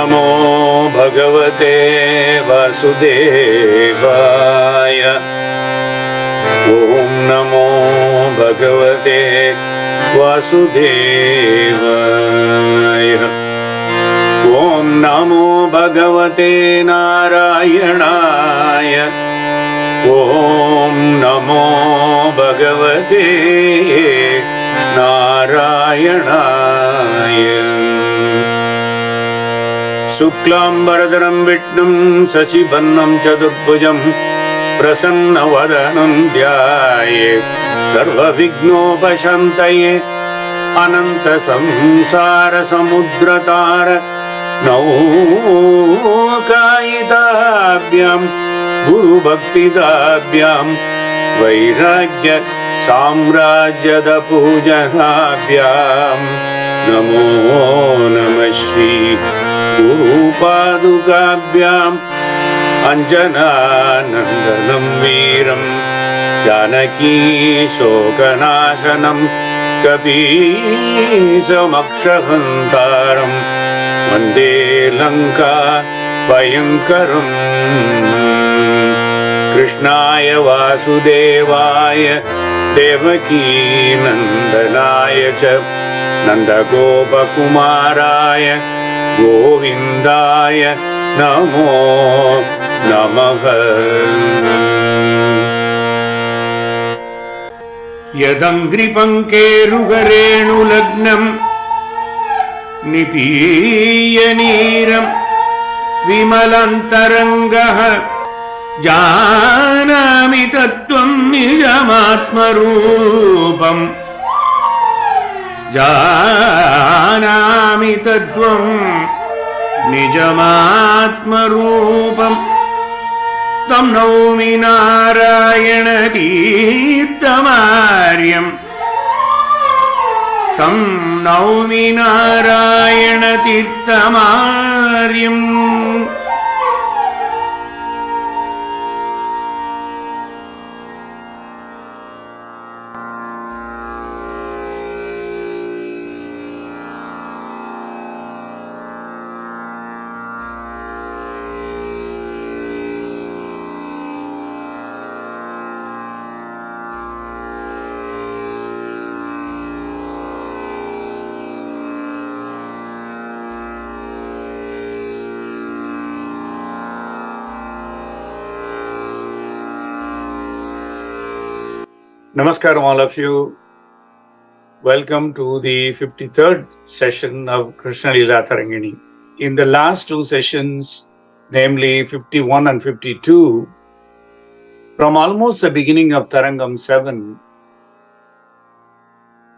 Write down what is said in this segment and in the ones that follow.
नमो भगवते वासुदेवाय। ॐ नमो भगवते वासुदेवाय। ॐ नमो भगवते नारायणाय। ॐ नमो भगवते नारायणाय। शुक्लाम्बरधरं विष्णुं शशिवर्णं चतुर्भुजं प्रसन्नवदनं ध्यायेत् सर्वविघ्नोपशान्तये। अनन्तसंसारसमुद्रतार नौकायिताभ्यां गुरुभक्तिदाभ्यां वैराग्य साम्राज्यद पूजनाभ्यां नमो नमः श्री गुरुपादुकाभ्याम्। अञ्जनानन्दनं वीरं जानकी शोकनाशनं कपीशमक्षहन्तारं वन्दे लङ्का भयङ्करम्। कृष्णाय वासुदेवाय देवकीनन्दनाय च नन्दगोपकुमाराय गोविन्दाय नमो नमः। यदङ्घ्रिपङ्केरुगरेणुलग्नं निपीयनीरं विमलन्तरङ्गः जानामि तत्त्वं निजमात्मरूपम्। जानामि तत्त्वं निजमात्मरूपम्। तं नौमि नारायणतीर्थमार्यम्। तं नौमि नारायणतीर्थमार्यम्। Namaskaram, all of you. Welcome to the 53rd session of Krishna Leela Tarangini. In the last two sessions, namely 51 and 52, from almost the beginning of Tarangam 7,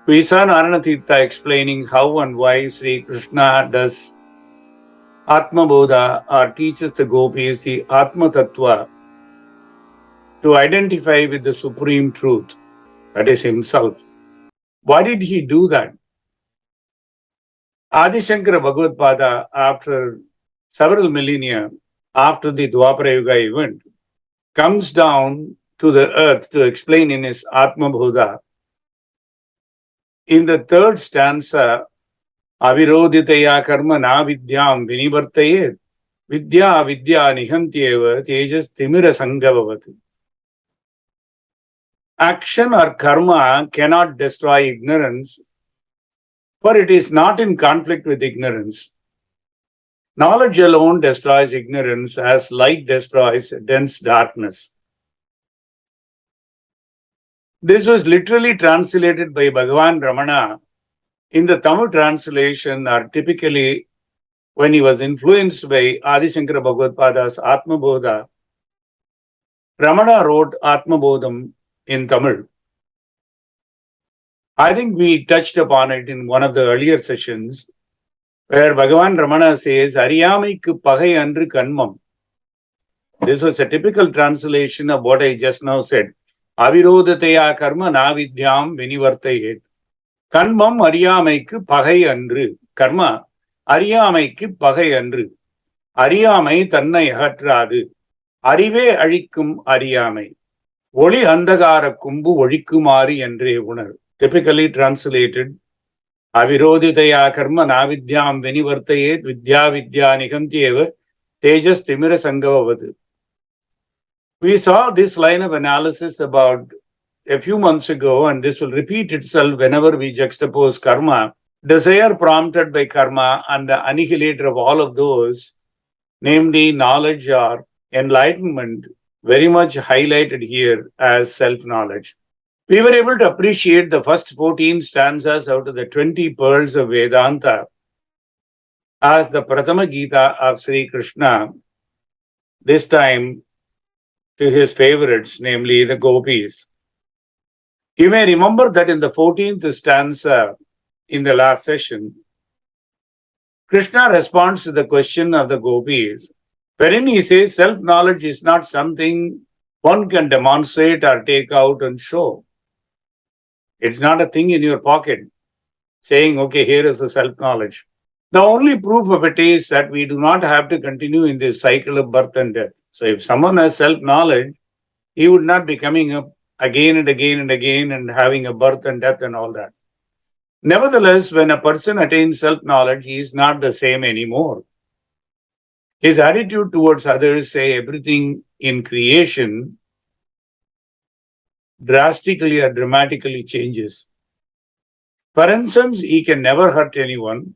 we saw Narayana Tirtha explaining how and why Sri Krishna does Atma Bodha or teaches the Gopis the Atma Tattva to identify with the supreme truth, that is himself. Why did he do that? Adi Shankara Bhagavad-pada, after several millennia after the Dwapara Yuga event, comes down to the earth to explain in his Atma Bodha. In the third stanza, Avirodhitaya karma na vidyam vinivartayet vidya vidya nihantyeva tejas timira sangavavat. Action or karma cannot destroy ignorance, for it is not in conflict with ignorance. Knowledge alone destroys ignorance as light destroys dense darkness. This was literally translated by Bhagavan Ramana. In the Tamil translation, or typically when he was influenced by Adi Shankara Bhagavad-pada's Atma Bodha, Ramana wrote Atma Bodham in Tamil. I think we touched upon it in one of the earlier sessions, where Bhagavan Ramana says, Ariyamaikku pagai andru kanmam. This was a typical translation of what I just now said. Avirodhataya karma navidyam vinivartayet. Kanmam ariyamaikku pagai andru. Karma ariyamaikku pagai andru. Ariyamai tannai agatrathu. Arive alikkum ariyamai. ஒளி அந்தகார கும்பு ஒழிக்குமாறு என்றே உணர். Typically translated, Avirodhitaya karma navidyam vinivartayet vidya vidya nikantyeva tejas timira sangavavad. We saw this line of analysis about a few months ago, and this will repeat itself whenever we juxtapose karma. Desire prompted by karma and the annihilator of all of those, namely knowledge or enlightenment, very much highlighted here as self-knowledge. We were able to appreciate the first 14 stanzas out of the 20 pearls of Vedanta as the Prathama Geeta of Sri Krishna, this time to his favorites, namely the Gopis. You may remember that in the 14th stanza in the last session, Krishna responds to the question of the Gopis, wherein he says self-knowledge is not something one can demonstrate or take out and show. It's not a thing in your pocket saying, okay, here is the self-knowledge. The only proof of it is that we do not have to continue in this cycle of birth and death. So if someone has self-knowledge, he would not be coming up again and again and again and having a birth and death and all that. Nevertheless, when a person attains self-knowledge, he is not the same anymore. His attitude towards others, say everything in creation, drastically or dramatically changes. For instance, he can never hurt anyone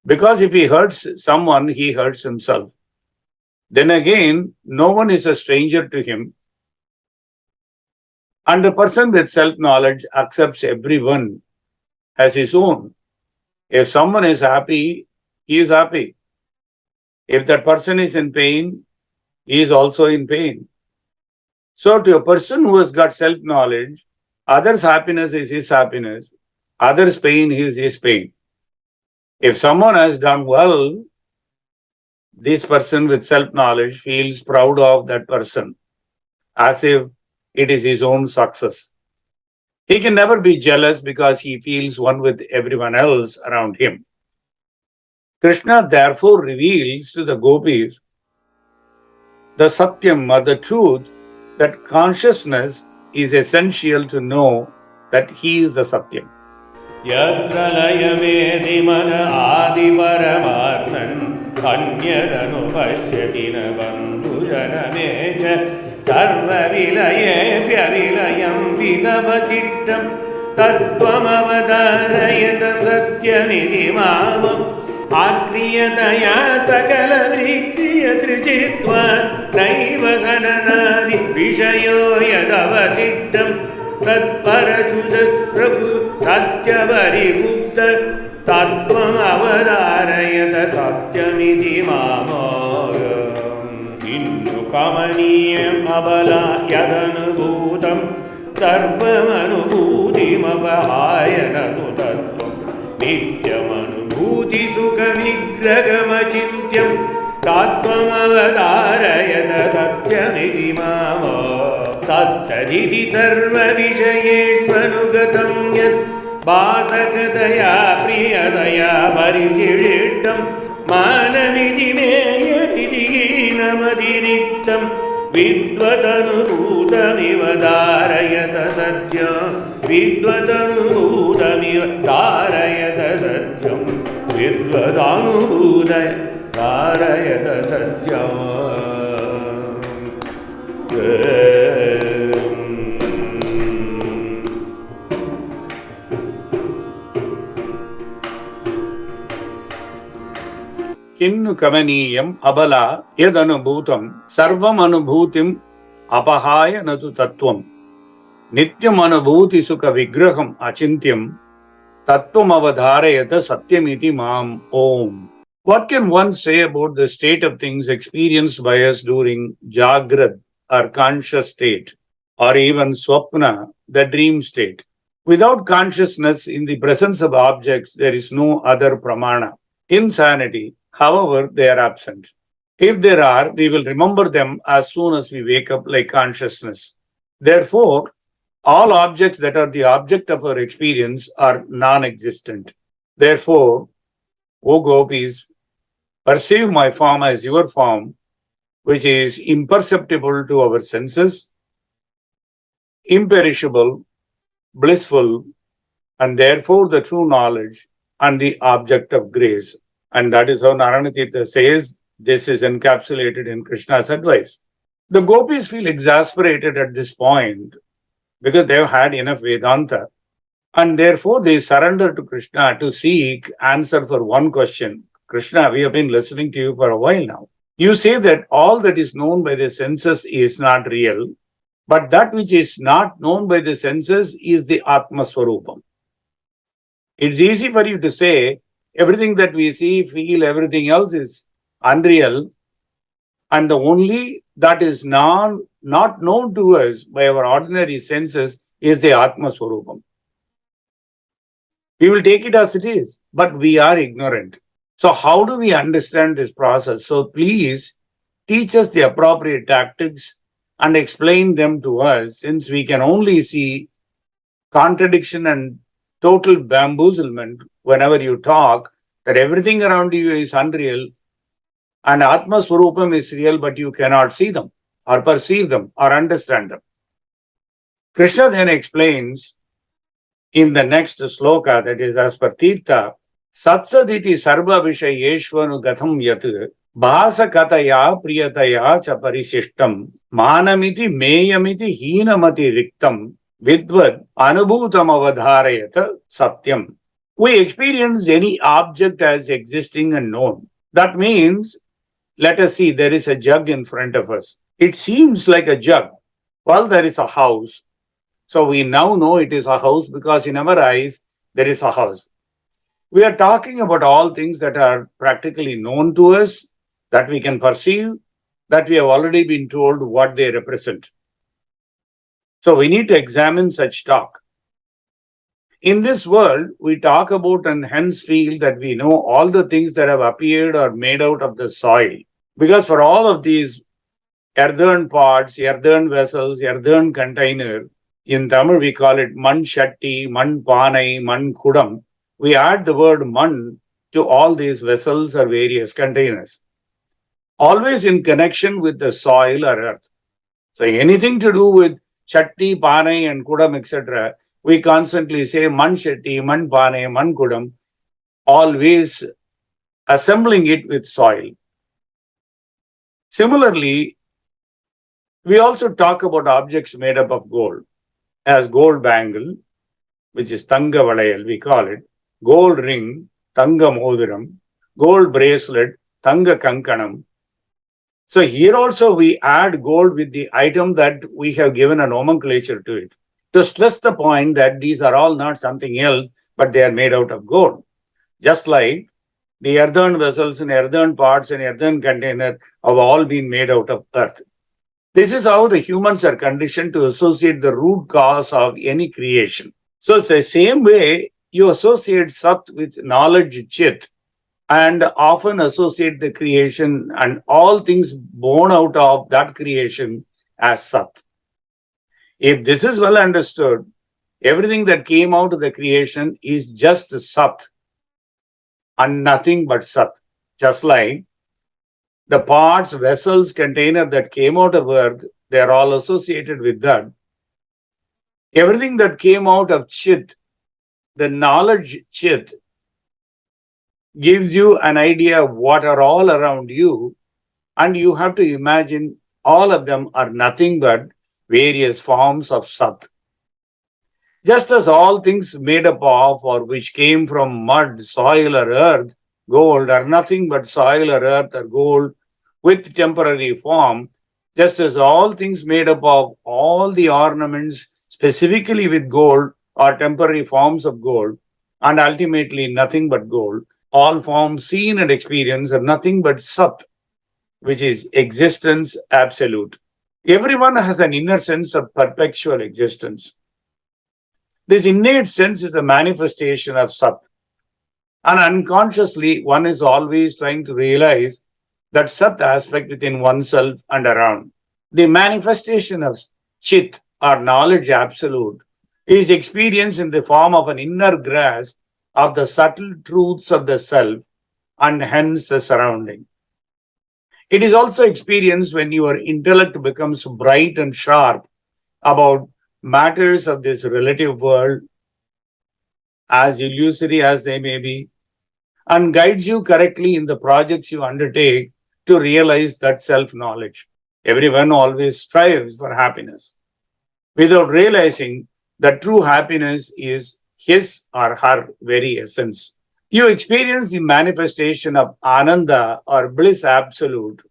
because if he hurts someone, he hurts himself. Then again, no one is a stranger to him. And the person with self-knowledge accepts everyone as his own. If someone is happy, he is happy. If that person is in pain, he is also in pain. So to a person who has got self-knowledge, others' happiness is his happiness, others' pain is his pain. If someone has done well, this person with self-knowledge feels proud of that person, as if it is his own success. He can never be jealous because he feels one with everyone else around him. Krishna therefore reveals to the Gopis the Satyam or the truth that consciousness is essential to know that he is the Satyam. Yatra layame dimana adi paramarthan kanyadanu pasyatina bandhu janamecha sarva vilaye pyavilayam vidavachittam tattvam avadarayatam satyamiti mamam akriyataya sakala vrikriyatrijitvat naiva gananadi vishayo yadavachittam tatparachusat prabhu satyavarigupta tattvam avadarayata satyamiti mamam innu kamaniyam abala yadanubhutam sarvam anubhutim apahayanatu tattvam nityam anubhuti sukha vigragamachintyam tattvam avadarayata satyamiti mamam Tatsaditi sarva vishayeshvanugatam yat Bhasakadaya priyadaya parijidittam Manaviti meya vidiginamadiriktam Vidvatanubhutamiva dharayata satyam Vidvatanubhutamiva dharayata satyam Vidvatanubhutamiva dharayata satyam Kinnu kamaniyam abala yadanubhutam sarvam anubhutim apahaya natu tattvam nityam anubhuti sukha vigraham achintyam tattvam avadharayata satyamiti mam om. What can one say about the state of things experienced by us during Jagrat or conscious state, or even Swapna, the dream state? Without consciousness in the presence of objects, there is no other pramana. Insanity, however, they are absent. If there are, we will remember them as soon as we wake up like consciousness. Therefore, all objects that are the object of our experience are non-existent. Therefore, O Gopis, perceive my form as your form, which is imperceptible to our senses, imperishable, blissful, and therefore the true knowledge and the object of grace. And that is how Naranatirtha says this is encapsulated in Krishna's advice. The gopis feel exasperated at this point because they've had enough Vedanta, and therefore they surrender to Krishna to seek answer for one question. Krishna, we have been listening to you for a while now. You say that all that is known by the senses is not real, but that which is not known by the senses is the Atma Swarupam. It's easy for you to say everything that we see, feel, everything else is unreal, and the only that is not known to us by our ordinary senses is the Atma Swarupam. We will take it as it is, but we are ignorant. So how do we understand this process? So please teach us the appropriate tactics and explain them to us, since we can only see contradiction and total bamboozlement whenever you talk, that everything around you is unreal and Atma Swarupam is real, but you cannot see them or perceive them or understand them. Krishna then explains in the next sloka, that is as per Tirtha, Satsaditi Sarva Vishayeshvanu Gatham Yat Bhasa Kataya Priyataya Cha Parisishtam Manamiti Meyamiti Heenamati Riktam Vidvad Anubhutam Avadharayata Satyam. We experience any object as existing and known. That means, let us see, there is a jug in front of us. It seems like a jug. Well, there is a house. So we now know it is a house because in our eyes, there is a house. We are talking about all things that are practically known to us, that we can perceive, that we have already been told what they represent. So we need to examine such talk. In this world, we talk about and hence feel that we know all the things that have appeared or made out of the soil. Because for all of these earthen pots, earthen vessels, earthen container, in Tamil we call it man shatti, man panai, man kudam. We add the word man to all these vessels or various containers, always in connection with the soil or earth. So anything to do with shatti, panai and kudam, etc., we constantly say man shatti, man panai, man kudam, always assembling it with soil. Similarly, we also talk about objects made up of gold, as gold bangle, which is Tanga Valayal, we call it, gold ring, Tanga Modiram, gold bracelet, Tanga Kankanam. So here also we add gold with the item that we have given a nomenclature to it, to stress the point that these are all not something else, but they are made out of gold. Just like the earthen vessels and earthen pots and earthen container have all been made out of earth. This is how the humans are conditioned to associate the root cause of any creation. So it's the same way you associate Sat with knowledge Chit, and often associate the creation and all things born out of that creation as Sat. If this is well understood, everything that came out of the creation is just Sat and nothing but Sat. Just like the pots, vessels, container that came out of earth, they are all associated with that. Everything that came out of Chit, the knowledge Chit, gives you an idea of what are all around you, and you have to imagine all of them are nothing but various forms of Sat. Just as all things made up of or which came from mud, soil or earth, gold, are nothing but soil or earth or gold with temporary form, just as all things made up of all the ornaments specifically with gold are temporary forms of gold, and ultimately nothing but gold, all forms seen and experienced are nothing but Sat, which is existence absolute. Everyone has an inner sense of perpetual existence. This innate sense is a manifestation of Sat. And unconsciously, one is always trying to realize that Sat aspect within oneself and around. The manifestation of Chit, or knowledge absolute, is experienced in the form of an inner grasp of the subtle truths of the self and hence the surrounding. It is also experienced when your intellect becomes bright and sharp about matters of this relative world as illusory as they may be, and guides you correctly in the projects you undertake to realize that self-knowledge. Everyone always strives for happiness without realizing that true happiness is his or her very essence. You experience the manifestation of Ananda or bliss absolute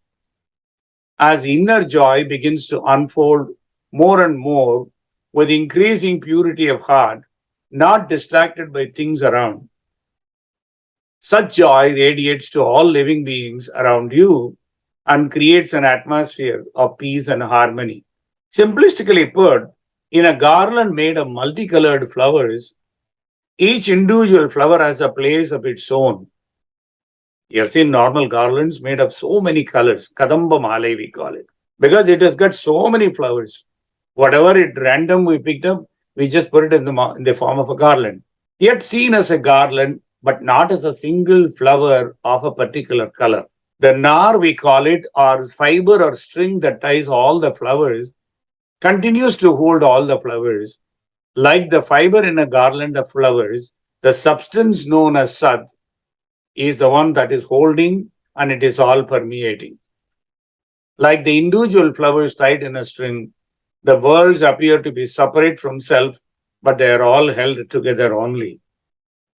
as inner joy begins to unfold more and more with increasing purity of heart, not distracted by things around. Such joy radiates to all living beings around you and creates an atmosphere of peace and harmony. Simplistically put, in a garland made of multicolored flowers, each individual flower has a place of its own. You have seen normal garlands made of so many colors, Kadamba Malai we call it, because it has got so many flowers. Whatever it random we picked up, we just put it in the form of a garland. Yet seen as a garland, but not as a single flower of a particular color. The nar we call it, or fiber or string that ties all the flowers, continues to hold all the flowers. Like the fiber in a garland of flowers, the substance known as Sat is the one that is holding and it is all permeating. Like the individual flowers tied in a string, the worlds appear to be separate from self, but they are all held together only.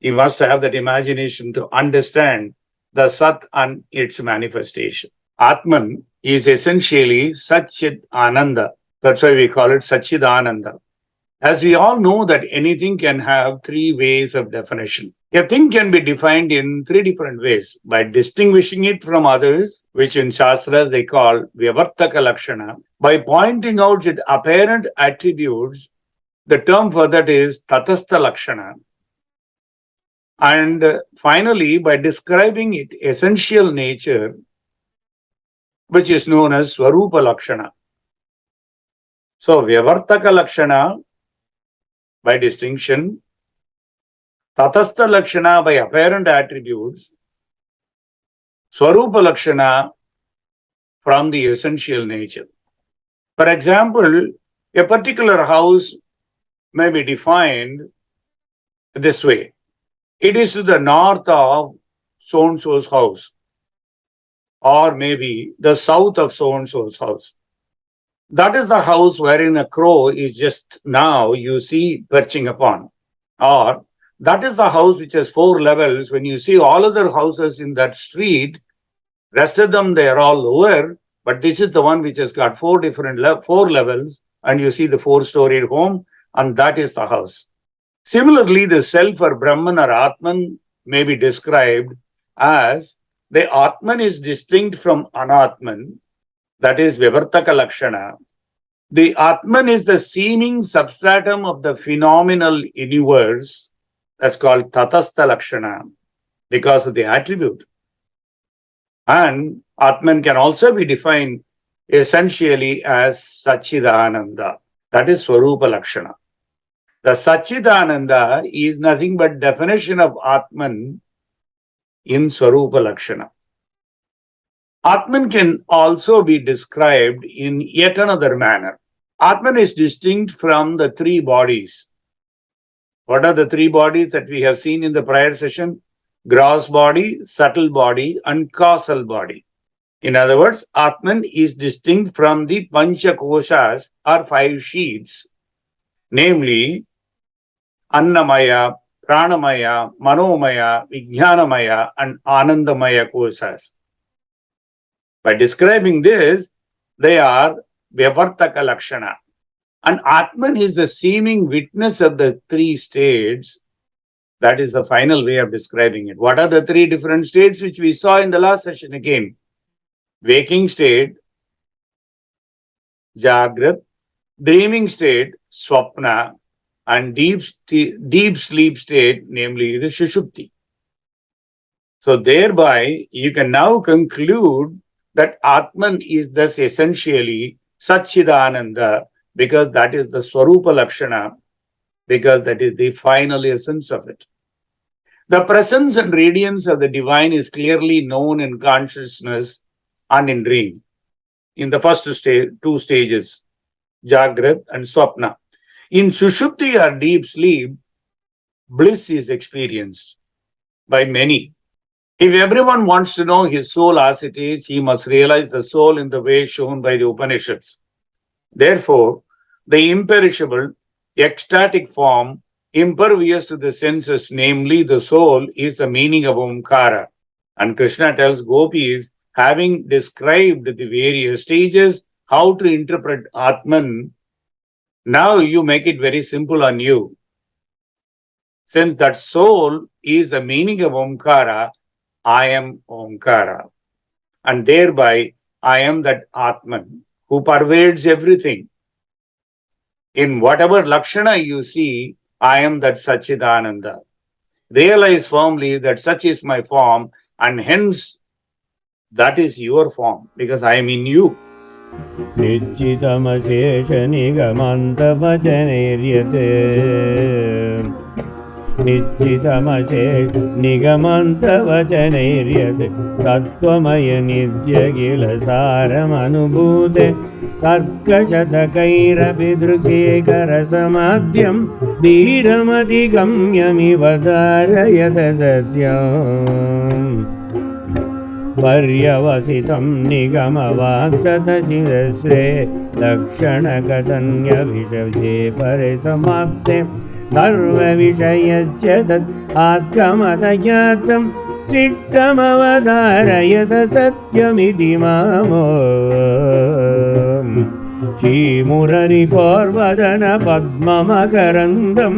You must have that imagination to understand the Sat and its manifestation. Atman is essentially Satchit Ananda. That's why we call it Satchidananda. As we all know that anything can have three ways of definition. A thing can be defined in three different ways: by distinguishing it from others, which in Shastras they call Vyavartaka Lakshana, by pointing out its apparent attributes, the term for that is Tatastha Lakshana, and finally by describing its essential nature, which is known as Swarupa Lakshana. So Vyavartaka Lakshana by distinction, Tatastha Lakshana by apparent attributes, Swarupa Lakshana from the essential nature. For example, a particular house may be defined this way. It is to the north of so-and-so's house, or maybe the south of so-and-so's house. That is the house wherein a crow is just now you see perching upon. Or that is the house which has 4 levels. When you see all other houses in that street, rest of them, they are all lower, but this is the one which has got 4 levels, and you see the 4-storied home, and that is the house. Similarly, the self or Brahman or Atman may be described as the Atman is distinct from Anatman, that is Vivartaka Lakshana. The Atman is the seeming substratum of the phenomenal universe, that's called Tatastha Lakshana, because of the attribute. And Atman can also be defined essentially as Satchidananda, that is Swarupa Lakshana. The Satchidananda is nothing but definition of Atman in Swarupa Lakshana. Atman can also be described in yet another manner. Atman is distinct from the 3 bodies. What are the 3 bodies that we have seen in the prior session? Gross body, subtle body, and causal body. In other words, Atman is distinct from the Pancha Koshas or 5 sheets, namely Annamaya, Pranamaya, Manomaya, Vijnanamaya, and Anandamaya Koshas. By describing this, they are Vyavartaka Lakshana. And Atman is the seeming witness of the 3 states. That is the final way of describing it. What are the 3 different states which we saw in the last session again? Waking state, Jagrat, dreaming state, Swapna, and deep sleep state, namely the Shushupti. So thereby, you can now conclude that Atman is thus essentially Satchidananda, because that is the Swarupa Lakshana, because that is the final essence of it. The presence and radiance of the divine is clearly known in consciousness and in dream. In the first 2 stages, Jagrat and Swapna. In Sushupti or deep sleep, bliss is experienced by many. If everyone wants to know his soul as it is, he must realize the soul in the way shown by the Upanishads. Therefore, the imperishable, ecstatic form, impervious to the senses, namely the soul, is the meaning of Omkara. And Krishna tells Gopis, having described the various stages, how to interpret Atman, now you make it very simple on you. Since that soul is the meaning of Omkara, I am Omkara. And thereby, I am that Atman who pervades everything. In whatever Lakshana you see, I am that Sachidananda. Realize firmly that such is my form, and hence that is your form, because I am in you. निश्चितमशेष निगमन्तवचनैर्यते निश्चितमशेष निगमन्तवचनैर्यते तत्त्वमय नित्यखिल सारमनुभूते तर्कशतकैरपि दृशेकरसमाद्यं धीरमधिगम्यमिव धारयत सत्यम् पर्यवसितं निगमवाक्शतशिरस्रे लक्षणगतन्यभिषजे परिसमाप्ते सर्वविषयस्य तत् आत्मतज्ञातं चित्तमवधारयत सत्यमिति मामो श्रीमुररिपोर्वदन पद्ममकरन्दं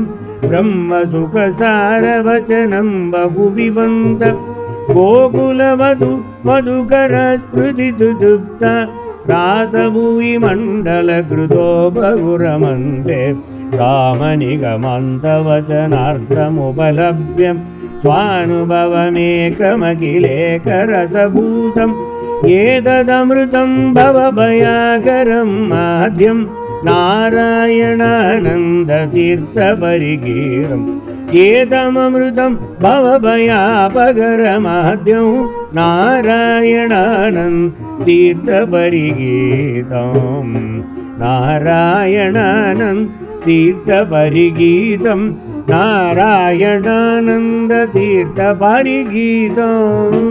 ब्रह्मसुखसारवचनं बहुविबन्धं गोकुलवधु मधुकरस्मृतिदुदुप्ता रासभुवि मण्डलकृतो बहुरमन्ते कामनिगमन्तवचनार्थमुपलभ्यं स्वानुभवमेकमखिलेकरसभूतं एतदमृतं भवभयाकरं माद्यं नारायणानन्दतीर्थपरिकीरम् एतममृतं भवभयापकरमाद्यं नारायणानन्दतीर्थपरिगीतं नारायणानन्दतीर्थपरिगीतं नारायणानन्दतीर्थपरिगीतम्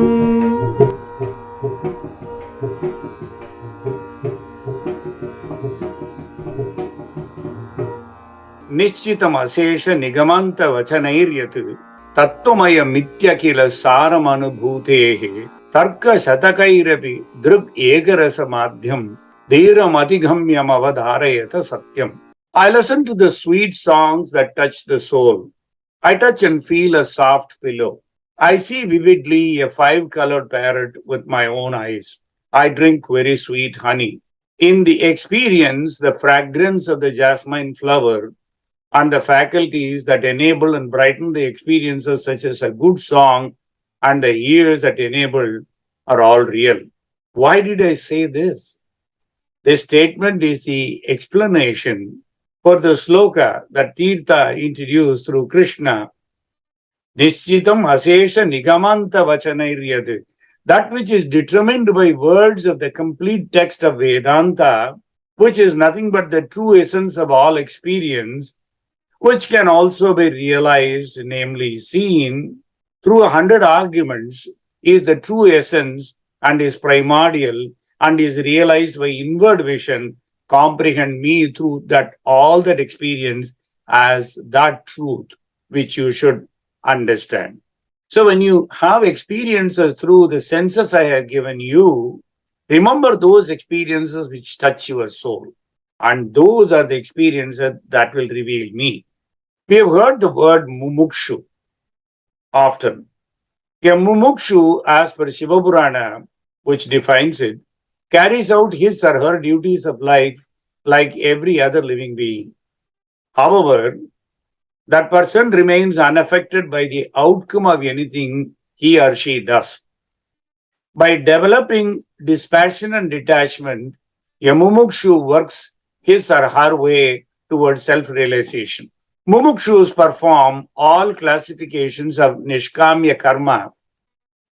Nishchitam Asesha Nigamanta Vachanairiatu Tattvamaya Mityakila Saramanubhutehe Tarka Shatakairapi Drug Egarasa Madhyam Dhiramatigamyam Avadharayata Satyam. I listen to the sweet songs that touch the soul. I touch and feel a soft pillow. I see vividly a 5-colored parrot with my own eyes. I drink very sweet honey. In the experience, the fragrance of the jasmine flower and the faculties that enable and brighten the experiences, such as a good song and the ears that enable, are all real. Why did I say this? This statement is the explanation for the sloka that Tirtha introduced through Krishna. Nishchitam asesha nigamanta vachanairyad. That which is determined by words of the complete text of Vedanta, which is nothing but the true essence of all experience, which can also be realized, namely seen, through 100 arguments, is the true essence and is primordial and is realized by inward vision. Comprehend me through that all that experience as that truth which you should understand. So when you have experiences through the senses I have given you, remember those experiences which touch your soul. And those are the experiences that will reveal me. We have heard the word mumukshu often. A mumukshu, as per Shiva Purana, which defines it, carries out his or her duties of life like every other living being. However, that person remains unaffected by the outcome of anything he or she does. By developing dispassion and detachment, a mumukshu works his or her way towards self-realization. Mumukshus perform all classifications of nishkamya karma,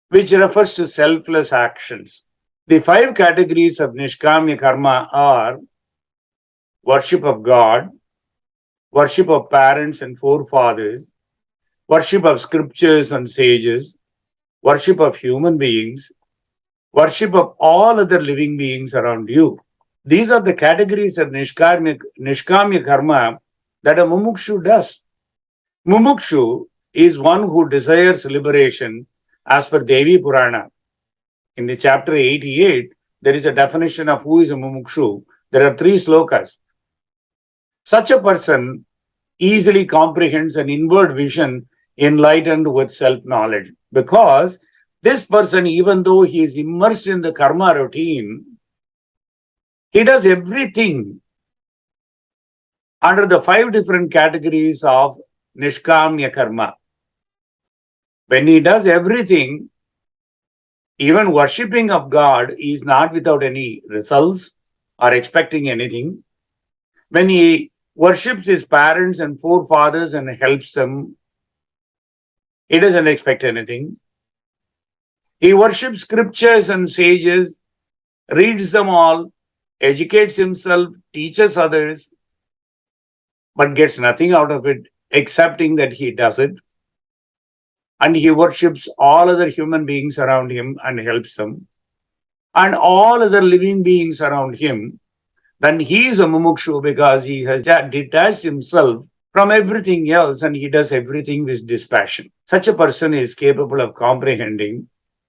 which refers to selfless actions. The 5 categories of nishkamya karma are worship of God, worship of parents and forefathers, worship of scriptures and sages, worship of human beings, worship of all other living beings around you. These are the categories of nishkamya karma that a mumukshu does. Mumukshu is one who desires liberation as per Devi Purana. In the chapter 88, there is a definition of who is a mumukshu. There are 3 slokas. Such a person easily comprehends an inward vision enlightened with self-knowledge, because this person, even though he is immersed in the karma routine, he does everything under the 5 different categories of nishkamya karma. When he does everything, even worshipping of God is not without any results or expecting anything. When he worships his parents and forefathers and helps them, he doesn't expect anything. He worships scriptures and sages, reads them all, educates himself, teaches others, but gets nothing out of it, excepting that he does it. And he worships all other human beings around him and helps them, and all other living beings around him. Then he is a mumukshu because he has detached himself from everything else and he does everything with dispassion. Such a person is capable of comprehending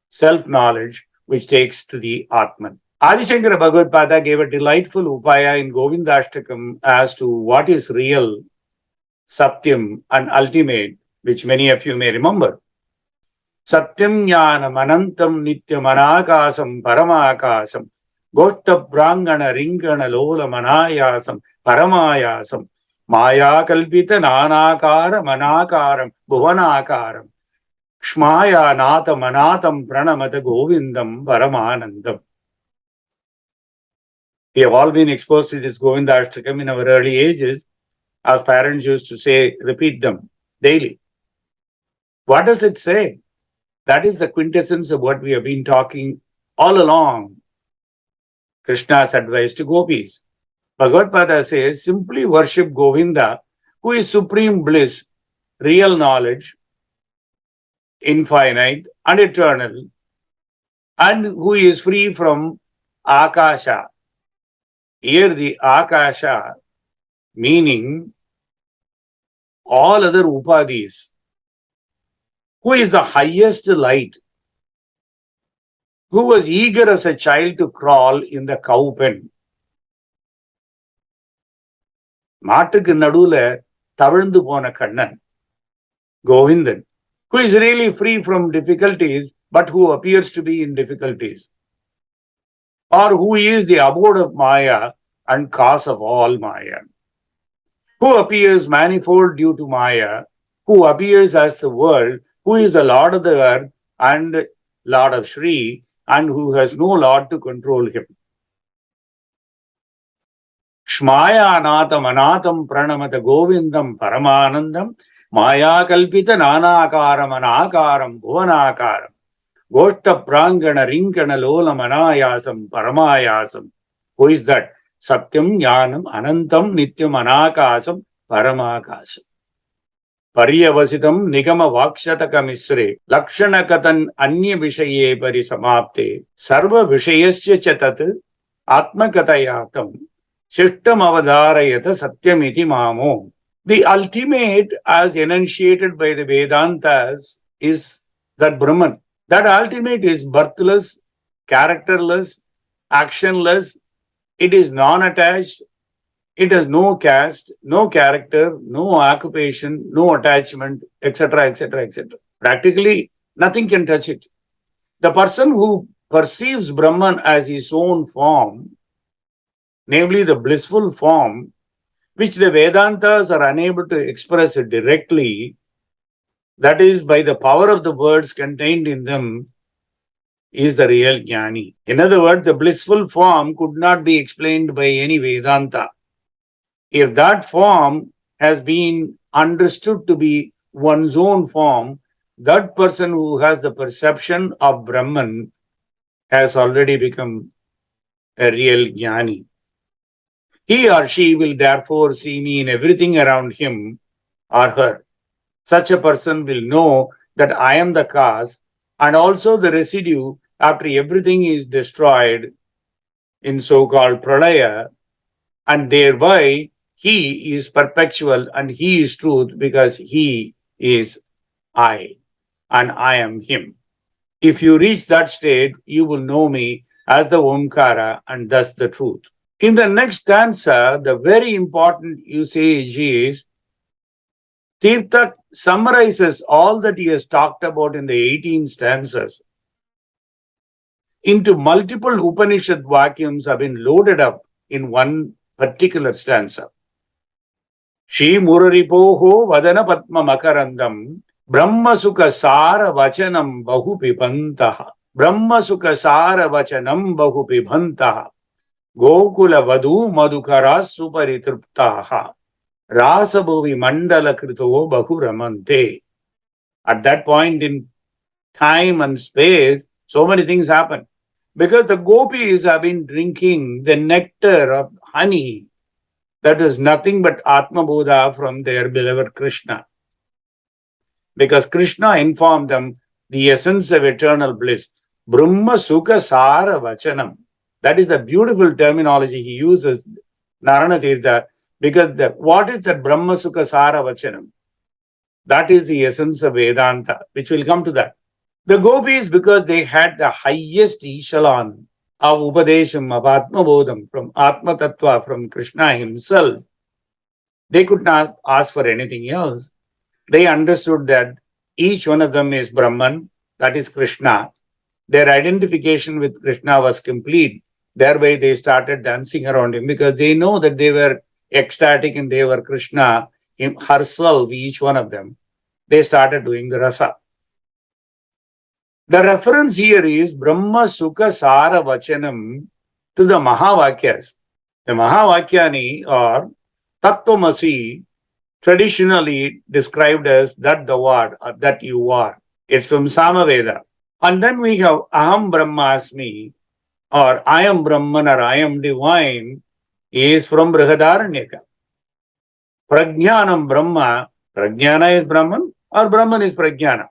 self-knowledge, which takes to the Atman. Adi Shankara Bhagavad-pada gave a delightful upaya in Govindashtakam as to what is real, Satyam, and ultimate, which many of you may remember. Satyam jnanam anantam nityam anakasam paramakasam goshta prangana ringana lola manayasam paramayasam maya kalpita nanakaram manakaram bhuvanakaram kshmaya nata manatam pranamata govindam paramanandam. We have all been exposed to this Govindashtakam in our early ages. Our parents used to say, repeat them daily. What does it say? That is the quintessence of what we have been talking all along. Krishna's advice to gopis. Bhagavad-pada says, simply worship Govinda, who is supreme bliss, real knowledge, infinite and eternal, and who is free from Akasha. Here the Akasha meaning all other upadis. Who is the highest light? Who was eager as a child to crawl in the cow pen? மாட்டுக்கு நடுவுல தவழ்ந்து போன Kannan, Govindan, who is really free from difficulties, but who appears to be in difficulties. Or who is the abode of Maya and cause of all Maya. Who appears manifold due to Maya, who appears as the world, who is the Lord of the earth and Lord of Shri, and who has no Lord to control him. Shmaya anatam anatam pranamata govindam paramanandam maya kalpita nanakaram anakaram bhuvanakaram goshta prangana ringana lola manayasam paramayasam. Who is that? Satyam jnanam anantam nityam anakasam paramakasam. Paryavasitam nigama vakshataka misre lakshanakatan anya vishaye parisamapte sarva vishayasya chatat atmakatayatam shishtam avadarayata satyamiti mamo. The ultimate, as enunciated by the Vedantas, is that Brahman. That ultimate is birthless, characterless, actionless. It is non-attached. It has no caste, no character, no occupation, no attachment, etc., etc., etc. Practically, nothing can touch it. The person who perceives Brahman as his own form, namely the blissful form, which the Vedantas are unable to express directly, that is, by the power of the words contained in them, is the real jnani. In other words, the blissful form could not be explained by any Vedanta. If that form has been understood to be one's own form, that person who has the perception of Brahman has already become a real jnani. He or she will therefore see me in everything around him or her. such a person will know that I am the cause, and also the residue after everything is destroyed in so-called pralaya, and thereby he is perpetual and he is truth because he is I and I am him. If you reach that state, you will know me as the Omkara and thus the truth. In the next stanza, the very important usage is Tirtha summarizes all that he has talked about in the 18 stanzas into multiple Upanishad vacuums have been loaded up in one particular stanza. Shri Muraripoho Vadana Padma Makarandam Brahma Sukha Sara Vachanam Bahu Pibantaha Brahma Sukha Sara Vachanam Bahu Pibantaha Gokula Vadu Madhukara Suparitruptaha Rasabhuvi Mandala Krito Bahu Ramante. At that point in time and space, so many things happen. Because the gopis have been drinking the nectar of honey that is nothing but Atma Bodha from their beloved Krishna. Because Krishna informed them the essence of eternal bliss. Brahma Sukha Sara Vachanam. That is a beautiful terminology he uses, Narana Tirtha, because what is that Brahma Sukha Sara Vachanam? That is the essence of Vedanta, which will come to that. The gopis, because they had the highest echelon of Upadesham, of Atma Bodham, from Atma Tattva, from Krishna himself, they could not ask for anything else. They understood that each one of them is Brahman, that is Krishna. Their identification with Krishna was complete. Thereby they started dancing around him because they know that they were ecstatic and they were Krishna, herself, each one of them. They started doing the rasa. The reference here is Brahma Sukha Sara Vachanam to the Mahavakyas. The Mahavakyani or Tattvamasi, traditionally described as that the word or that you are. It's from Samaveda. And then we have Aham Brahmasmi or I am Brahman or I am divine is from Brihadaranyaka. Prajnanam Brahma, Prajnana is Brahman or Brahman is Prajnana.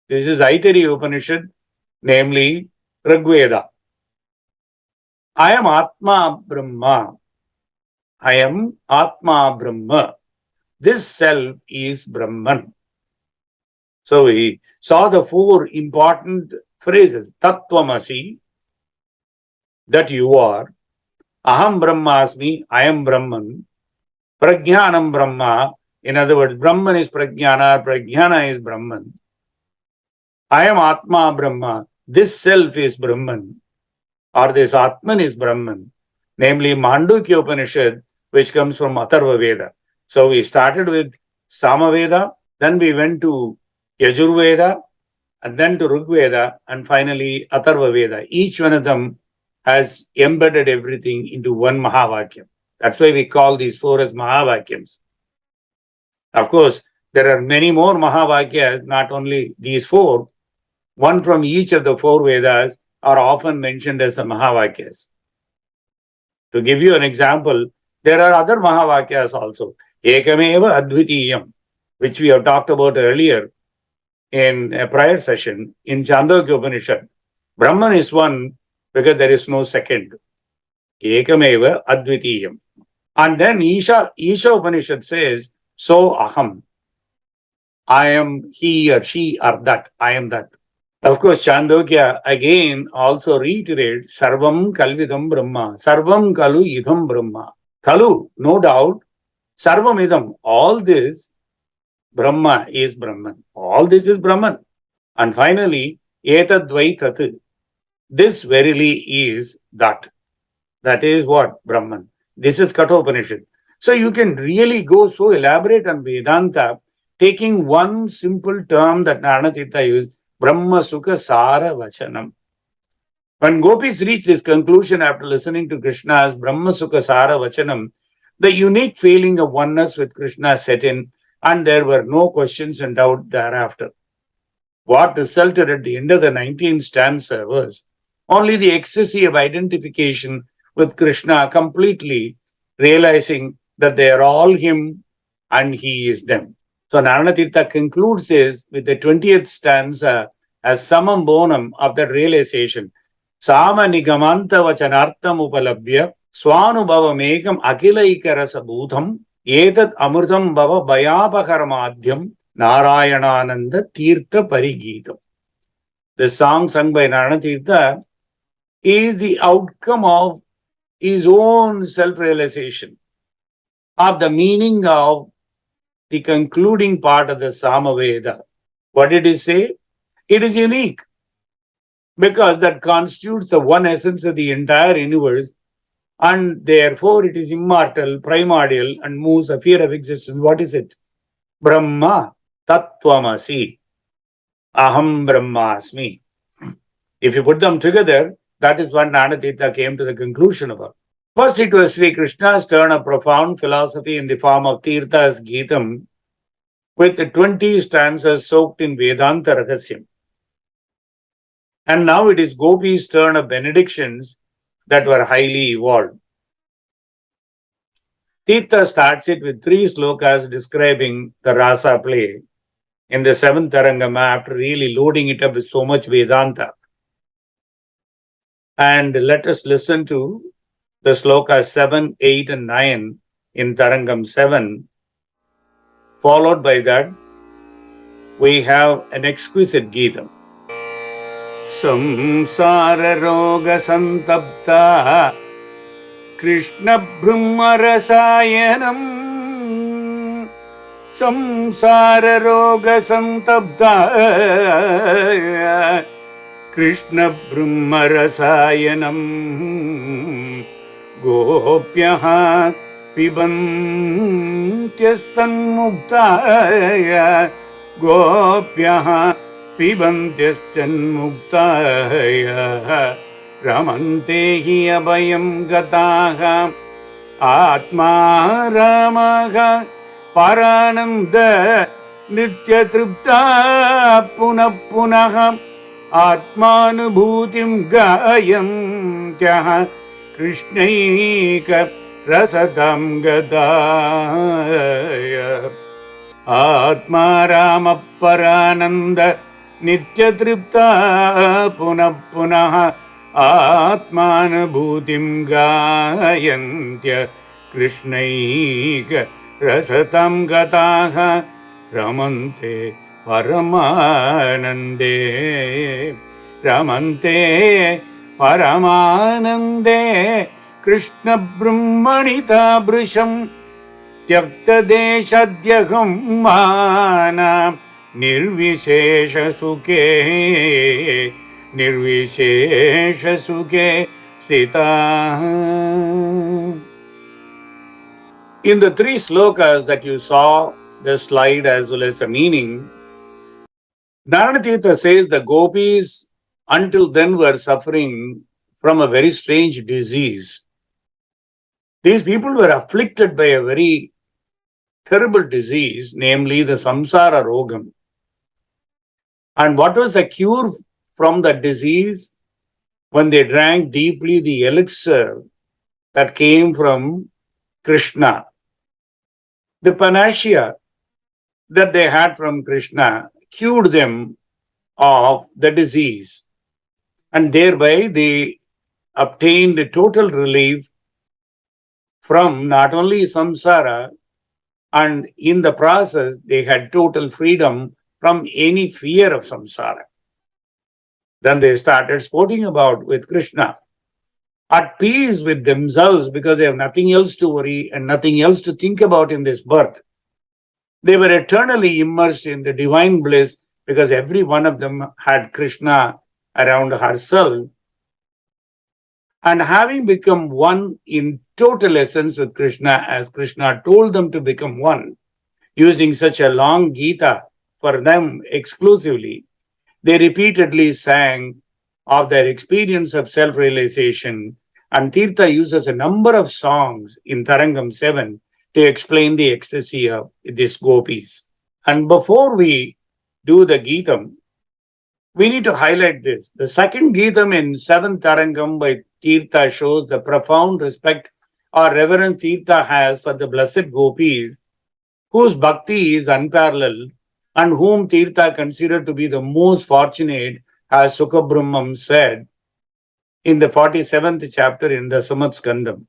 This is Aitari Upanishad, namely Rigveda. I am Atma Brahma. I am Atma Brahma. This self is Brahman. So we saw the four important phrases. Tattvamasi, that you are. Aham Brahmasmi, I am Brahman. Prajnanam Brahma, in other words, Brahman is Prajnana, Prajnana is Brahman. I am Atma Brahma, this self is Brahman, or this Atman is Brahman, namely Mandukya Upanishad, which comes from Atharva Veda. So we started with Samaveda, then we went to Yajurveda, and then to Rigveda, and finally Atharva Veda. Each one of them has embedded everything into one Mahavakyam. That's why we call these four as Mahavakyams. Of course, there are many more Mahavakyas, not only these four. One from each of the four Vedas are often mentioned as the Mahavakyas. To give you an example, there are other Mahavakyas also. Ekameva Advitiyam, which we have talked about earlier in a prior session in Chandogya Upanishad. Brahman is one because there is no second. Ekameva Advitiyam. And then Isha Upanishad says, so aham. I am he or she or that. I am that. Of course, Chandogya again also reiterates Sarvam Kalvidam Brahma. Sarvam Kalu Idam Brahma. Kalu, no doubt. Sarvam Idam. All this Brahma is Brahman. All this is Brahman. And finally, Etadvai Tat. This verily is that. That is what? Brahman. This is Katha Upanishad. So you can really go so elaborate on Vedanta, taking one simple term that Narana Tirtha used, Brahma Sukha Sara Vachanam. When gopis reached this conclusion after listening to Krishna's Brahma Sukha Sara Vachanam, the unique feeling of oneness with Krishna set in, and there were no questions and doubt thereafter. What resulted at the end of the 19th stanza was only the ecstasy of identification with Krishna, completely realizing that they are all him and he is them. So Naranatirtha concludes this with the 20th stanza as samam bonum of that realization. Sama nigamanta vachanartham upalabhya swanubhava megam akilaika rasa bhutam etat amrutam bhava bhayapakarmadhyam Narayanananda Tirtha Parigeetam. The song sung by Naranatirtha is the outcome of his own self-realization of the meaning of the concluding part of the Samaveda. What did he say? It is unique because that constitutes the one essence of the entire universe, and therefore it is immortal, primordial, and moves the sphere of existence. What is it? Brahma Tattvamasi. Aham Brahmasmi. If you put them together, that is what Naranatirtha came to the conclusion about. First, it was Sri Krishna's turn of profound philosophy in the form of Tirtha's Geetam, with the 20 stanzas soaked in Vedanta Rahasyam. And now it is Gopi's turn of benedictions that were highly evolved. Tirtha starts it with 3 slokas describing the rasa play in the 7th Tarangama after really loading it up with so much Vedanta. And let us listen to the slokas 7, 8 and 9 in Tarangam 7. Followed by that, we have an exquisite Geetam. Samsara roga santapta Krishna Brahma Rasayanam Samsara roga santapta Krishna Brahma Rasayanam Gopyaha Pibantyastan Muktaya Gopyaha Pibantyastan Muktaya Ramante hi abhayam gataha Atma Ramaha Parananda Nitya Tripta Punah Punah Atmanubhutim Gayam Tyaha Krishnaika Rasadam Gadaya Atma Rama Parananda Nitya Tripta Punah Punah Atmanubhutim Gayantya Krishnaika Rasatam Gataha Ramante Paramanande Ramante Paramanande Krishna Brahmanita Brisham Tyakta Deshadyaham Mana Nirvishesha Sukhe Nirvishesha Sukhe Sita. In the 3 slokas that you saw, the slide as well as the meaning, Naranatirtha says the gopis until then were suffering from a very strange disease. These people were afflicted by a very terrible disease, namely the samsara rogam. And what was the cure from that disease? When they drank deeply the elixir that came from Krishna. The panacea that they had from Krishna cured them of the disease, and thereby they obtained total relief from not only samsara, and in the process they had total freedom from any fear of samsara. Then they started sporting about with Krishna, at peace with themselves because they have nothing else to worry and nothing else to think about in this birth. They were eternally immersed in the divine bliss because every one of them had Krishna around herself. And having become one in total essence with Krishna, as Krishna told them to become one, using such a long Geeta for them exclusively, they repeatedly sang of their experience of self-realization. And Tirtha uses a number of songs in Tarangam 7 to explain the ecstasy of these gopis. And before we do the Geetam, we need to highlight this. The second Geetam in 7th Tarangam by Tirtha shows the profound respect or reverence Tirtha has for the blessed gopis whose bhakti is unparalleled and whom Tirtha considered to be the most fortunate, as Sukabrahmam said in the 47th chapter in the Samat Skandam.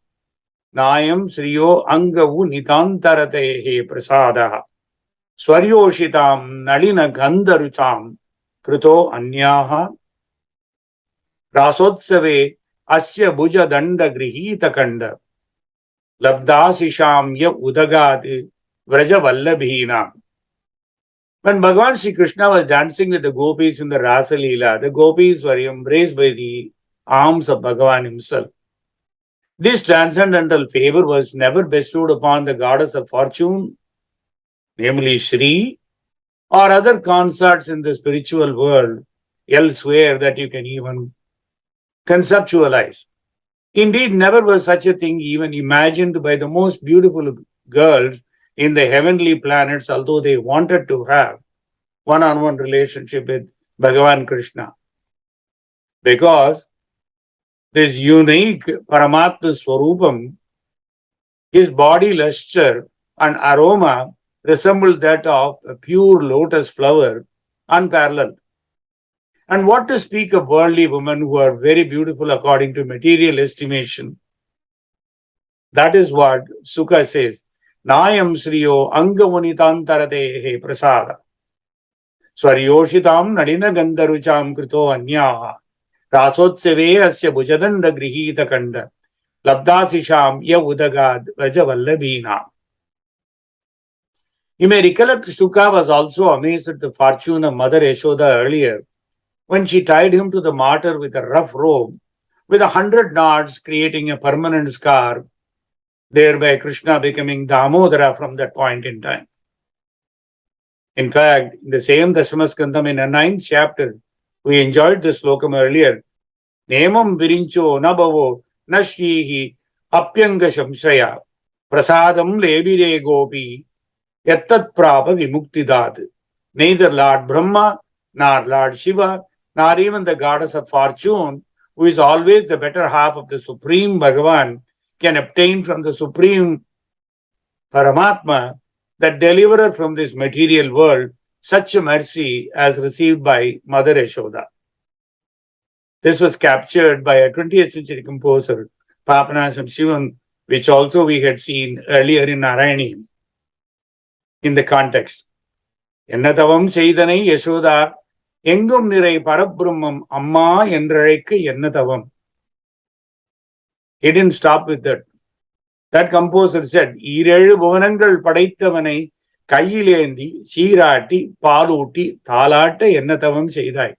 Nayam Sriyo Angavu Nitantarate Prasadaha Swaryoshitam Nalina Gandharutam Kruto Anyaha Rasotsave Asya Bhuja Danda Grihita Kanda Labdasisham Ya Udagati Vraja Vallabhina. When Bhagavan Sri Krishna was dancing with the Gopis in the Rahasyam, the Gopis were embraced by the arms of Bhagavan himself. This transcendental favor was never bestowed upon the goddess of fortune, namely Shri, or other consorts in the spiritual world elsewhere that you can even conceptualize. Indeed, never was such a thing even imagined by the most beautiful girls in the heavenly planets, although they wanted to have one-on-one relationship with Bhagavan Krishna. Because this unique Paramatma Swarupam, his body luster and aroma resembled that of a pure lotus flower, unparalleled. And what to speak of worldly women who are very beautiful according to material estimation? That is what Sukha says. Nayam Sriyo Angamunitantarate Prasada Swaryoshitam Nadina Gandharucham Krito Anyaha Rasotseve Asya Bhujadanda Grihita Kanda Labdasisham Ya Udagad Vajavallabhina. You may recollect Sukha was also amazed at the fortune of Mother Yashoda earlier when she tied him to the martyr with a rough rope with 100 knots, creating a permanent scar, thereby Krishna becoming Damodara from that point in time. In fact, in the same Dasamaskandam in the 9th chapter, we enjoyed this slokam earlier. Nemam virincho nabavo nashyihi apyanga shamshaya prasadam lebire gopi yattat prapa vimuktidad. Neither Lord Brahma, nor Lord Shiva, nor even the goddess of fortune, who is always the better half of the Supreme Bhagavan, can obtain from the Supreme Paramatma, that deliverer from this material world, such a mercy as received by Mother Yashoda. This was captured by a 20th century composer, Papanasam Shivam, which also we had seen earlier in Narayani, in the context. Ennatavam Seidhanai Yashoda Engum Nirai Parabrahmam Amma Endraikka Ennatavam. He didn't stop with that. That composer said, Irelu Bhuvanangal Padaithavane Kayilendi Shirati Palootti Thalatta Ennatavam Seidhai.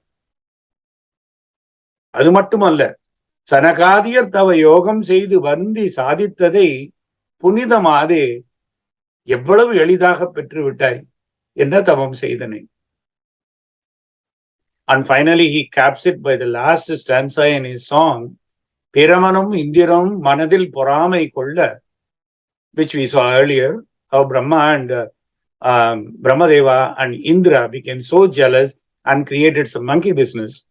அது மட்டுமல்ல, சனகாதியர் தவ யோகம் செய்து வருந்தி சாதித்ததை புனிதமாதே எவ்வளவு எளிதாக பெற்றுவிட்டாய், என்ன தவம் செய்தனை. And finally he caps it by the last stanza in his song, Piramanum Indiram Manadil Poramai Kolla, which we saw earlier, how Brahma and Brahmadeva and Indra became so jealous and created some monkey business.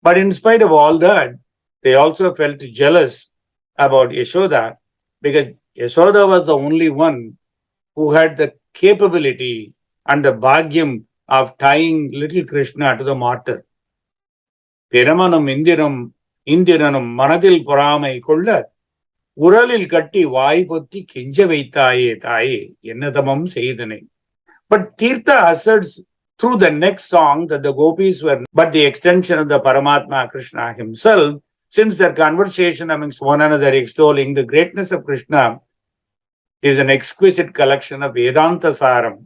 But in spite of all that, they also felt jealous about Yashoda, because Yashoda was the only one who had the capability and the bhagyam of tying little Krishna to the martyr. Piramanam Indiranam Manadil Poramai Kolla Uralil Katti Vaiputti Kinjavaitaye Taye Yenadamam Seidane. But Tirtha asserts through the next song that the gopis were but the extension of the Paramatma Krishna himself, since their conversation amongst one another extolling the greatness of Krishna is an exquisite collection of Vedanta Saram,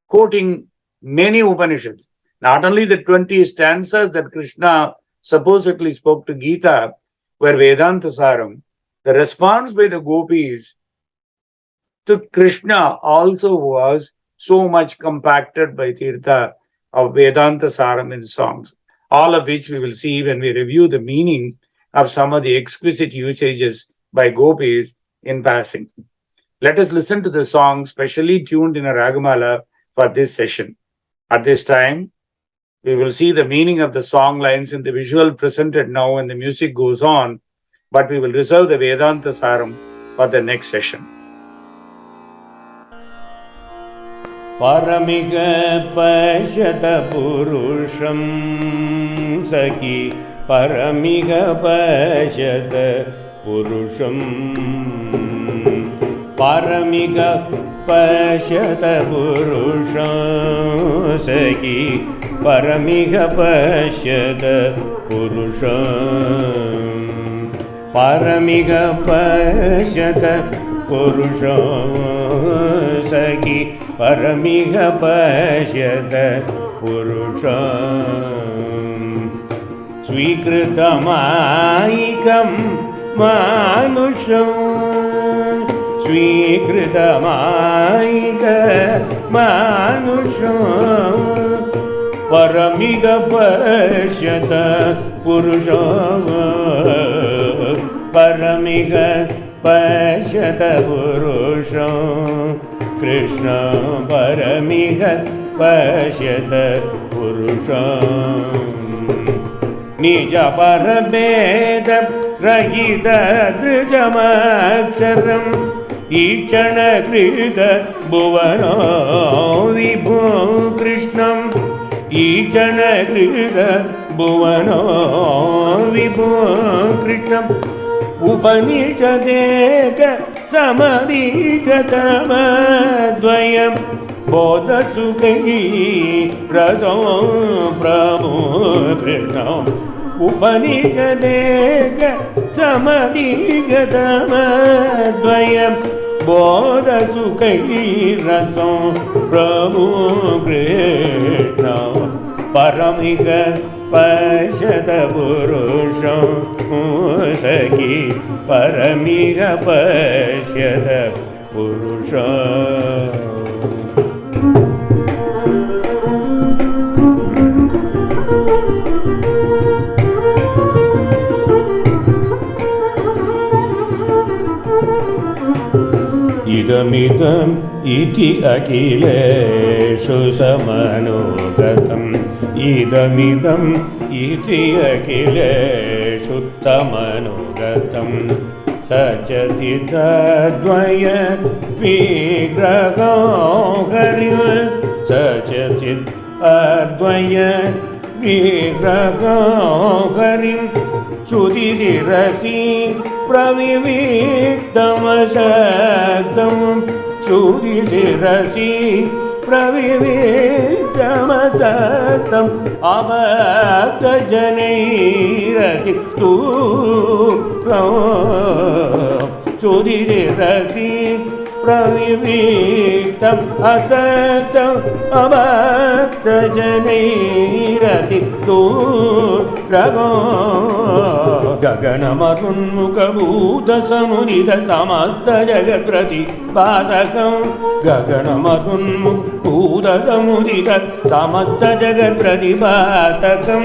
quoting many Upanishads. Not only the 20 stanzas that Krishna supposedly spoke to Geeta were Vedanta Saram, the response by the gopis to Krishna also was so much compacted by Tirtha of Vedanta Saram in songs, all of which we will see when we review the meaning of some of the exquisite usages by gopis in passing. Let us listen to the song specially tuned in a Ragamala for this session. At this time, we will see the meaning of the song lines in the visual presented now when the music goes on, but we will reserve the Vedanta Saram for the next session. परमिग पश्यत पुरुषं सखी परमिग पश्यत पुरुषं परमिग पश्यत पुरुषं सखी परमिग पश्यत पुरुषं परमिग पश्यत पुरुषं सखी परमिग पश्यत पुरुषं स्वीकृतमायिकं मानुषं स्वीकृतमायिक मानुषं परमिग पश्यत पुरुषं परमिग पश्यत पुरुषं कृष्ण परमिग पश्यत पुरुषं निज परभेद रहित दृशमक्षरम् ईक्षणकृत भुवनो विभो कृष्णम् ईक्षणकृत भुवनो विभो कृष्णम् उपनिषदेक समधिगतमद्वयम् बोधसुखी रसो प्रभो कृष्णम् उपनिषदेक समधिगतमद्वयम् बोधसुखी रसो प्रभो कृष्णम् परमिग पश्यत पुरुषं सखी परमिग पश्यत पुरुषं इदमिदम् इति अखिलेषु समनुगतम् इदमिदम् इति अखिलेषु समनुगतम् सचतिद्वय विग्रहो हरिः सचतिद् अद्वय विग्रहो हरिं श्रुतिशिरसि प्रविविक्तमशक्तं श्रुतिशिरसि प्रविविक्तमशक्तम् अभक्तजनैरतिक्तु श्रुतिशिरसि प्रविविक्तम् असक्तम् अभक्तजनैरतिक्तु गगनमरुन्मुखभूतसमुदित समस्त जगत्प्रतिभासकं गगनमरुन्मुखभूतसमुदित समस्त जगत्प्रतिभासकं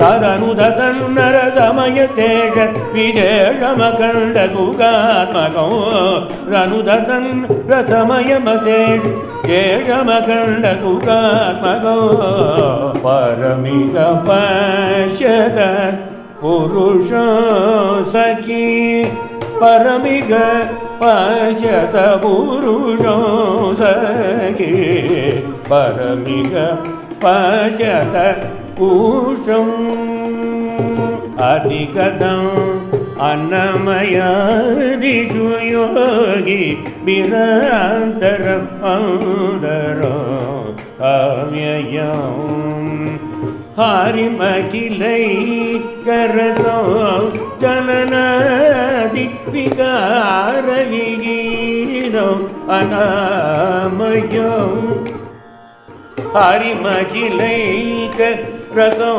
तदनुदतन्नरसमयशेष विशेषमखण्ड सुखात्मकं रनुदतन् रसमयमशेष शेषमखण्ड सुखात्मकं परमिग पश्यत पुरुषं सखी परमिग पश्यत पुरुषं सखी परमिग पश्यत पुरुषम् अधिगतम् अन्नमयादिषु योगी विरान्तरम् अन्तरम् अव्ययम् हरिमखिलैकरसो जननादि विकारविहीनो अनामयम् हरिमखिलैकरसो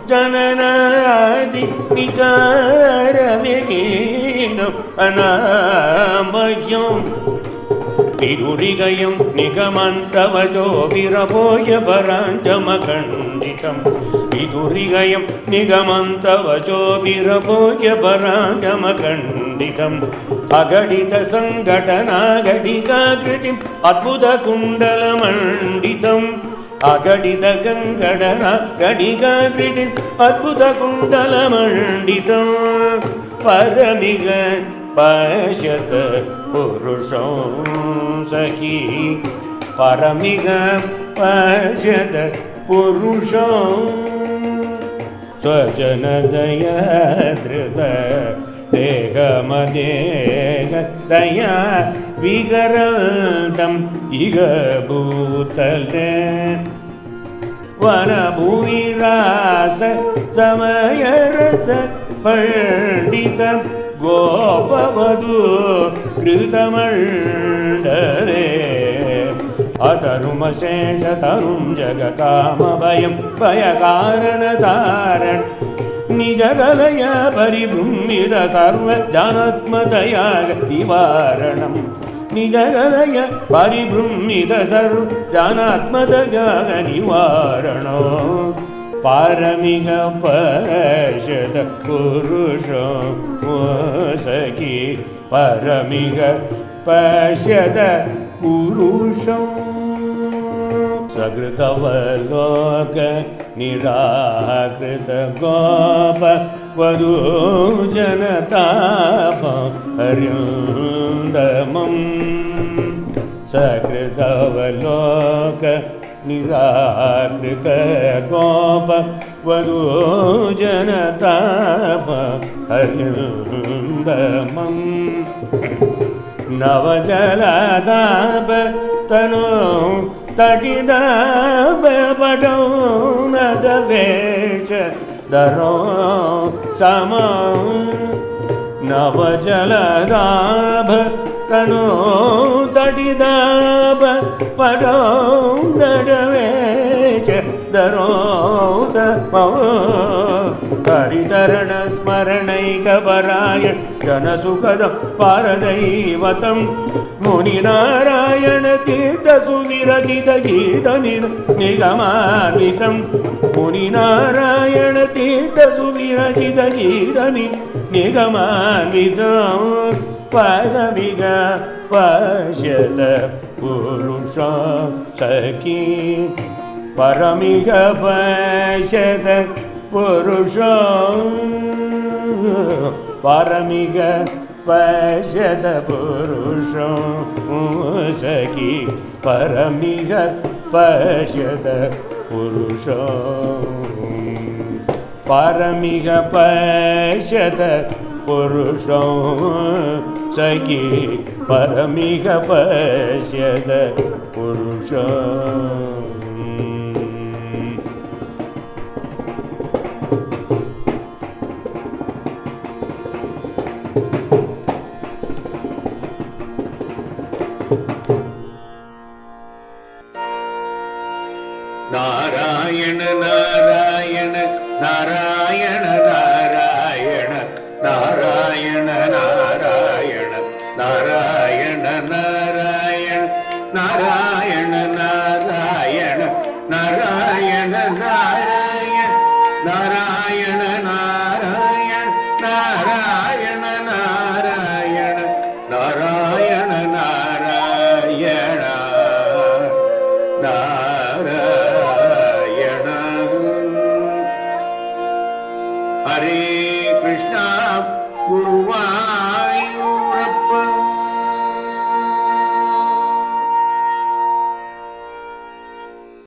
जननादि विकारविहीनो अनामयम् विदुरिगयं निगमन्तवचोभिरभोय पराञ्चमखण्डितं विदुरिगयं निगमन्तवचोभिरभोय पराञ्चमखण्डितम् अघटितसङ्घटनाघटिकाकृतिम् अद्भुतकुण्डलमण्डितम् अघटितकङ्कटनाघटिकाकृतिम् अद्भुतकुण्डलमण्डितं परमिग पश्यत पुरुषं सखी परमिग पश्यत पुरुषं स्वजनदया धृत देहमदेहदया विगरन्तं इह भूतले वनभूमिरास समयरस पंडित गोपवधू कृतमण्डले अतरुमशेषतरुं जगकामभयं भयकारणतारण निजगलय परिभ्रमित सर्वजानात्मतया निवारणम् निजगलय परिभ्रमित सर्वजानात्मतया निवारणो पारमिग पश्यत पुरुषो सखी परमिग पश्यत पुरुषो सकृतवलोक निराकृत गोप वधू जनताप हरिन्दमम् सकृतवलोक निराकृत गोप वधू जनताप हरिन्दमम् नवजलदाब तनु तटिदाब पटौ नदवेश धरो सम नवजलदाब तनु तटिदाब पटौ नदवेश धरो सम हरिचरण स्मरणैकपरायण जनसुखदं पारदैवतं मुनिनारायण तीर्थसुविरचित गीतनिगमान्वितं मुनिनारायण तीर्थसुविरचित गीतनिगमान्वितं परमिग पश्यत पुरुषो सखी परमिग पश्यत पुरुषो परमिग पश्यत पुरुषो सखी परमिग पश्यत पुरुषो परमिग पश्यत पुरुषो सखी परमिग पश्यत पुरुषो नारायण नारायण नारायण नारायण नारायण नारायण नारायण नारायण नारायण नारायण नारायण नारायण नारायण नारायण नारायण नारायण नारायण नारायण नारायण हरे कृष्णा गुरुवा